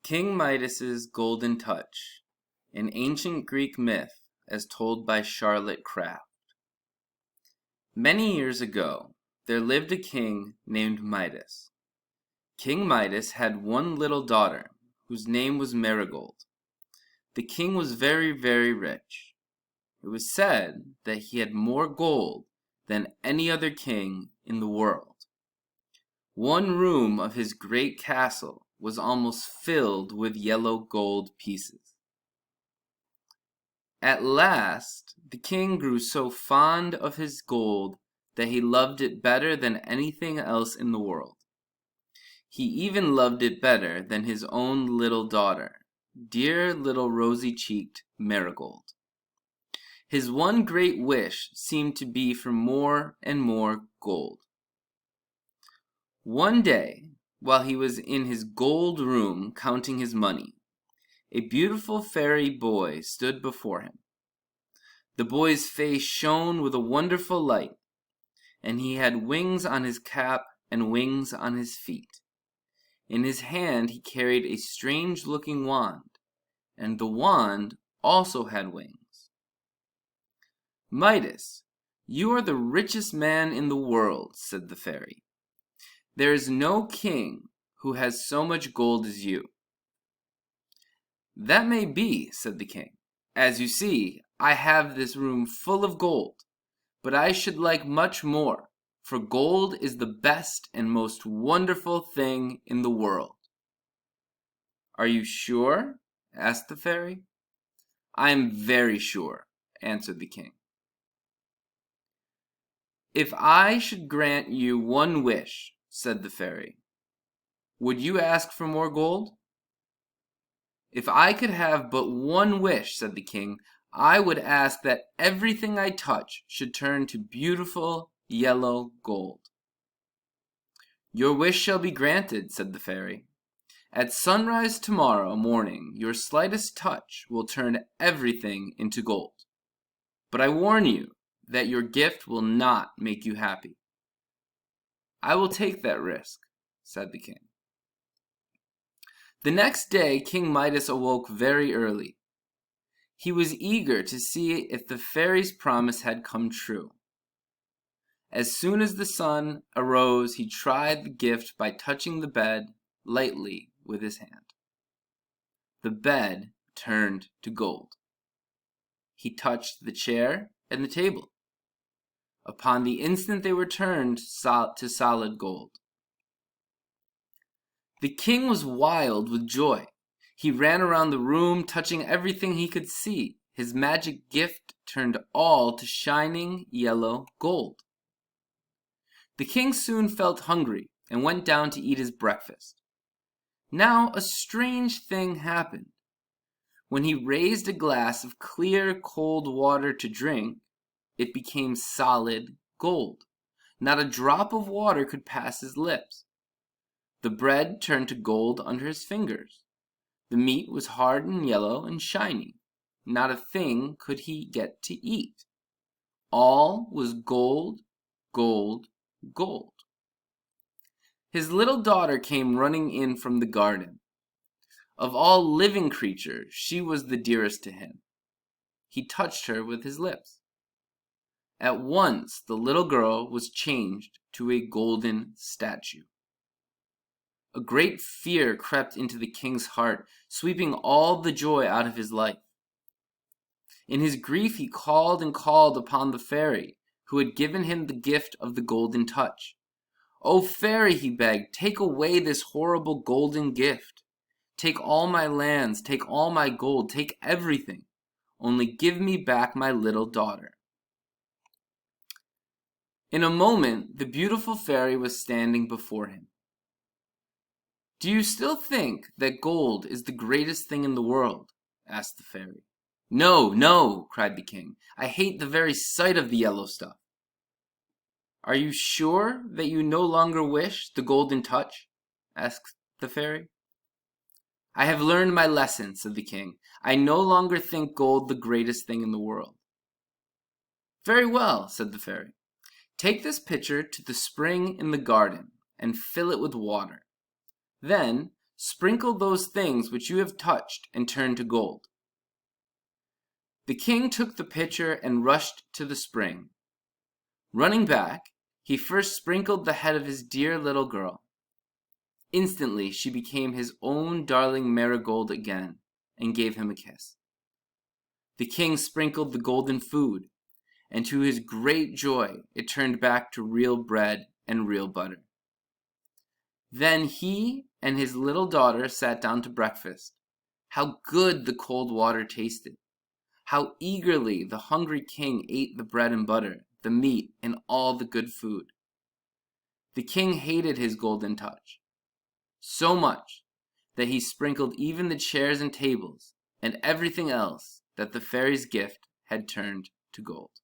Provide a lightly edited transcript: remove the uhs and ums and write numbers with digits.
King Midas's Golden Touch, an ancient Greek myth as told by Charlotte Craft. Many years ago, there lived a king named Midas. King Midas had one little daughter, whose name was Marigold. The king was very, very rich. It was said that he had more gold than any other king in the world. One room of his great castle was almost filled with yellow gold pieces. At last, the king grew so fond of his gold that he loved it better than anything else in the world. He even loved it better than his own little daughter, dear little rosy-cheeked Marigold. His one great wish seemed to be for more and more gold. One day, while he was in his gold room counting his money, a beautiful fairy boy stood before him. The boy's face shone with a wonderful light, and he had wings on his cap and wings on his feet. In his hand he carried a strange-looking wand, and the wand also had wings. "Midas, you are the richest man in the world," said the fairy. "There is no king who has so much gold as you." "That may be," said the king. "As you see, I have this room full of gold, but I should like much more, for gold is the best and most wonderful thing in the world." "Are you sure?" asked the fairy. "I am very sure," answered the king. "If I should grant you one wish," said the fairy, "would you ask for more gold?" "If I could have but one wish," said the king, "I would ask that everything I touch should turn to beautiful yellow gold." "Your wish shall be granted," said the fairy. "At sunrise tomorrow morning your slightest touch will turn everything into gold. But I warn you that your gift will not make you happy." "I will take that risk," said the king. The next day King Midas awoke very early. He was eager to see if the fairy's promise had come true. As soon as the sun arose, he tried the gift by touching the bed lightly with his hand. The bed turned to gold. He touched the chair and the table. Upon the instant they were turned to solid gold. The king was wild with joy. He ran around the room, touching everything he could see. His magic gift turned all to shining yellow gold. The king soon felt hungry and went down to eat his breakfast. Now a strange thing happened. When he raised a glass of clear, cold water to drink, it became solid gold. Not a drop of water could pass his lips. The bread turned to gold under his fingers. The meat was hard and yellow and shiny. Not a thing could he get to eat. All was gold, gold, gold. His little daughter came running in from the garden. Of all living creatures, she was the dearest to him. He touched her with his lips. At once the little girl was changed to a golden statue. A great fear crept into the king's heart, sweeping all the joy out of his life. In his grief he called and called upon the fairy, who had given him the gift of the golden touch. "O fairy," he begged, "take away this horrible golden gift. Take all my lands, take all my gold, take everything. Only give me back my little daughter." In a moment, the beautiful fairy was standing before him. "Do you still think that gold is the greatest thing in the world?" asked the fairy. "No, no," cried the king. "I hate the very sight of the yellow stuff." "Are you sure that you no longer wish the golden touch?" asked the fairy. "I have learned my lesson," said the king. "I no longer think gold the greatest thing in the world." "Very well," said the fairy. "Take this pitcher to the spring in the garden and fill it with water. Then Sprinkle those things which you have touched and turn to gold." The king took the pitcher and rushed to the spring. Running back, he first sprinkled the head of his dear little girl. Instantly she became his own darling marigold again and gave him a kiss. The king sprinkled the golden food, and to his great joy it turned back to real bread and real butter. Then he and his little daughter sat down to breakfast. How good the cold water tasted! How eagerly the hungry king ate the bread and butter, the meat, and all the good food. The king hated his golden touch so much that he sprinkled even the chairs and tables and everything else that the fairy's gift had turned to gold.